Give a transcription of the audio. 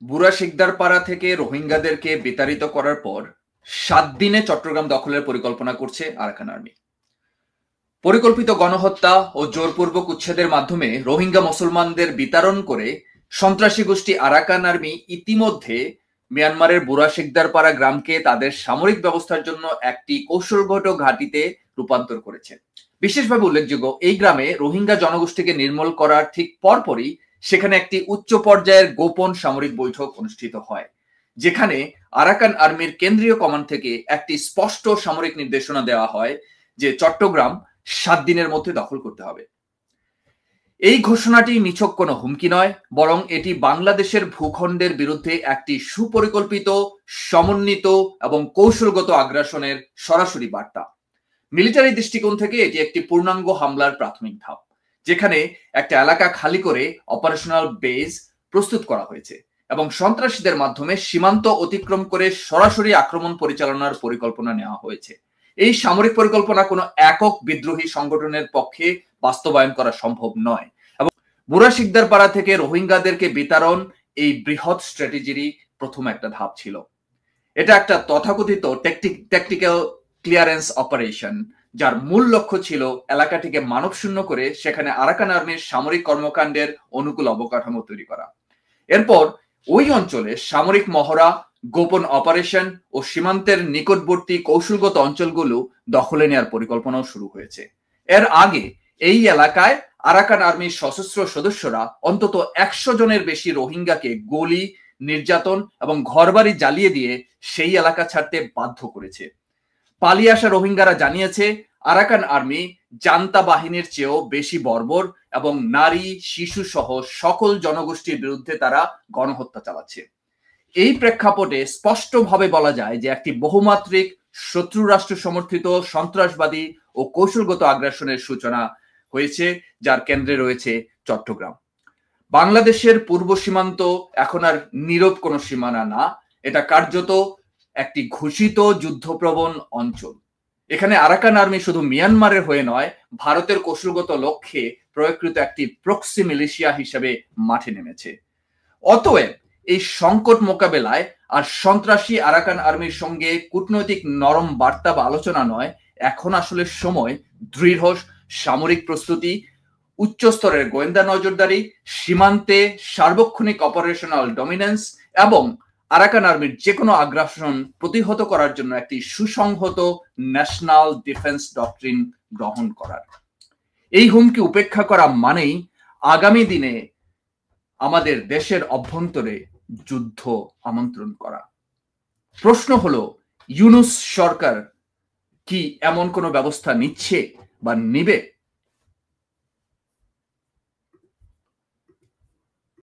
বুড়া শিকদারপাড়া থেকে রোহিঙ্গাদেরকে বিতাড়িত করার পর 7 দিনে চট্টগ্রাম দখলের পরিকল্পনা করছে আরাকান আর্মি। পরিকল্পিত গণহত্যা ও জোরপূর্বক উচ্ছেদের মাধ্যমে রোহিঙ্গা মুসলমানদের বিতাড়ন করে সন্ত্রাসী গোষ্ঠী আরাকান আর্মি ইতিমধ্যে মিয়ানমারের বুড়া শিকদারপাড়া গ্রামকে তাদের সামরিক ব্যবস্থার জন্য একটি কৌশলগত ঘাঁটিতে রূপান্তর করেছে। বিশেষভাবে উল্লেখযোগ্য, এই গ্রামে রোহিঙ্গা জনগোষ্ঠীকে নির্মূল করার ঠিক পরপরই সেখানে একটি উচ্চ পর্যায়ের গোপন সামরিক বৈঠক অনুষ্ঠিত হয়, যেখানে আরাকান আর্মির কেন্দ্রীয় কমান্ড থেকে একটি স্পষ্ট সামরিক নির্দেশনা দেওয়া হয় যে চট্টগ্রাম 7 দিনের মধ্যে দখল করতে হবে। এই ঘোষণাটি নিছক কোনো হুমকি নয়, বরং এটি বাংলাদেশের ভূখণ্ডের বিরুদ্ধে একটি সুপরিকল্পিত, সমন্বিত এবং কৌশলগত আগ্রাসনের সরাসরি বার্তা। মিলিটারি দৃষ্টিকোণ থেকে এটি একটি পূর্ণাঙ্গ হামলার প্রাথমিক ধাপ, যেখানে একটা এলাকা খালি করে অপারেশনাল বেজ প্রস্তুত করা হয়েছে এবং সন্ত্রাসীদের মাধ্যমে সীমান্ত অতিক্রম করে সরাসরি আক্রমণ পরিচালনার পরিকল্পনা নেওয়া হয়েছে। এই সামরিক পরিকল্পনা কোনো একক বিদ্রোহী সংগঠনের পক্ষে বাস্তবায়ন করা সম্ভব নয় এবং বুড়া শিকদারপাড়া থেকে রোহিঙ্গাদেরকে বিতাড়ন এই বৃহৎ স্ট্র্যাটেজিরই প্রথম একটা ধাপ ছিল। এটা একটা তথাকথিত ট্যাকটিক্যাল ক্লিয়ারেন্স অপারেশন, যার মূল লক্ষ্য ছিল এলাকাটিকে মানবশূন্য করে সেখানে আরাকান আর্মির সামরিক কর্মকাণ্ডের অনুকূল অবকাঠামো তৈরি করা। এরপর ওই অঞ্চলে সামরিক মহড়া, গোপন অপারেশন ও সীমান্তের নিকটবর্তী কৌশলগত অঞ্চলগুলো দখলে নেওয়ার পরিকল্পনাও শুরু হয়েছে। এর আগে এই এলাকায় আরাকান আর্মির সশস্ত্র সদস্যরা অন্তত 100 জনের বেশি রোহিঙ্গাকে গুলি, নির্যাতন এবং ঘরবাড়ি জ্বালিয়ে দিয়ে সেই এলাকা ছাড়তে বাধ্য করেছে। পালিয়ে আসা রোহিঙ্গারা জানিয়েছে আরাকান আর্মি জান্তা বাহিনীর চেয়েও বেশি বর্বর এবং নারী, শিশু সহ সকল জনগোষ্ঠীর বিরুদ্ধে তারা গণহত্যা চালাচ্ছে। এই প্রেক্ষাপটে স্পষ্টভাবে বলা যায় যে একটি বহুমাত্রিক শত্রু রাষ্ট্র সমর্থিত সন্ত্রাসবাদী ও কৌশলগত আগ্রাসনের সূচনা হয়েছে, যার কেন্দ্রে রয়েছে চট্টগ্রাম। বাংলাদেশের পূর্ব সীমান্ত এখন আর নীরব কোনো সীমানা না, এটা কার্যত একটি ঘোষিত যুদ্ধপ্রবণ অঞ্চল। এখানে আরাকান আর্মি শুধু মিয়ানমারের হয়ে নয়, ভারতের কৌশলগত লক্ষ্যে প্রয়োগকৃত একটি প্রক্সি মিলিশিয়া হিসেবে মাঠে নেমেছে। অতএব এই সংকট মোকাবেলায় আর সন্ত্রাসী আরাকান আর্মির সঙ্গে কূটনৈতিক নরম বার্তা বা আলোচনা নয়, এখন আসলে সময় দৃঢ় সামরিক প্রস্তুতি, উচ্চস্তরের গোয়েন্দা নজরদারি, সীমান্তে সার্বক্ষণিক অপারেশনাল ডমিনেন্স এবং আরাকান আর্মির যে কোনো আগ্রাসন প্রতিহত করার জন্য একটি সুসংহত ন্যাশনাল ডিফেন্স ডক্ট্রিন গ্রহণ করার। এই হুমকি উপেক্ষা করা মানেই আগামী দিনে আমাদের দেশের অভ্যন্তরে যুদ্ধ আমন্ত্রণ করা। প্রশ্ন হলো, ইউনূস সরকার কি এমন কোনো ব্যবস্থা নিচ্ছে বা নিবে?